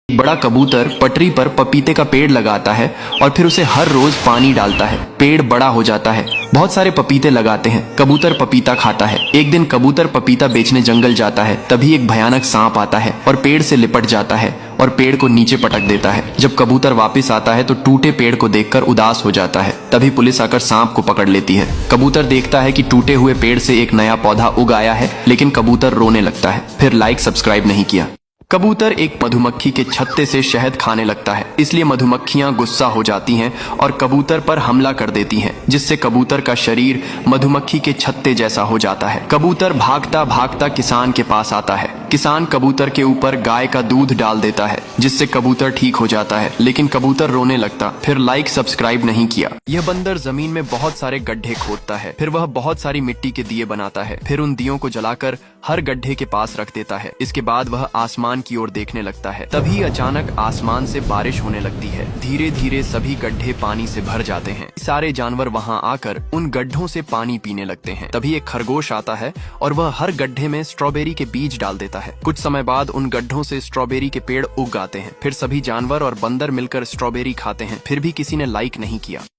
बड़ा कबूतर पटरी पर पपीते का पेड़ लगाता है और फिर उसे हर रोज पानी डालता है। पेड़ बड़ा हो जाता है, बहुत सारे पपीते लगाते हैं। कबूतर पपीता खाता है। एक दिन कबूतर पपीता बेचने जंगल जाता है, तभी एक भयानक सांप आता है और पेड़ से लिपट जाता है और पेड़ को नीचे पटक देता है। जब कबूतर वापस आता है तो टूटे पेड़ को देखकर उदास हो जाता है। तभी पुलिस आकर सांप को पकड़ लेती है। कबूतर देखता है कि टूटे हुए पेड़ से एक नया पौधा उग आया है, लेकिन कबूतर रोने लगता है। फिर लाइक सब्सक्राइब नहीं किया। कबूतर एक मधुमक्खी के छत्ते से शहद खाने लगता है, इसलिए मधुमक्खियां गुस्सा हो जाती हैं और कबूतर पर हमला कर देती हैं, जिससे कबूतर का शरीर मधुमक्खी के छत्ते जैसा हो जाता है। कबूतर भागता भागता किसान के पास आता है। किसान कबूतर के ऊपर गाय का दूध डाल देता है, जिससे कबूतर ठीक हो जाता है, लेकिन कबूतर रोने लगता। फिर लाइक सब्सक्राइब नहीं किया। यह बंदर जमीन में बहुत सारे गड्ढे खोदता है, फिर वह बहुत सारी मिट्टी के दिए बनाता है, फिर उन दियों को जलाकर हर गड्ढे के पास रख देता है। इसके बाद वह आसमान की ओर देखने लगता है। तभी अचानक आसमान से बारिश होने लगती है। धीरे धीरे सभी गड्ढे पानी से भर जाते हैं। सारे जानवर वहां आकर उन गड्ढों से पानी पीने लगते हैं। तभी एक खरगोश आता है और वह हर गड्ढे में स्ट्रॉबेरी के बीज डाल देता है। कुछ समय बाद उन गड्ढों से स्ट्रॉबेरी के पेड़ उग आते हैं। फिर सभी जानवर और बंदर मिलकर स्ट्रॉबेरी खाते हैं। फिर भी किसी ने लाइक नहीं किया।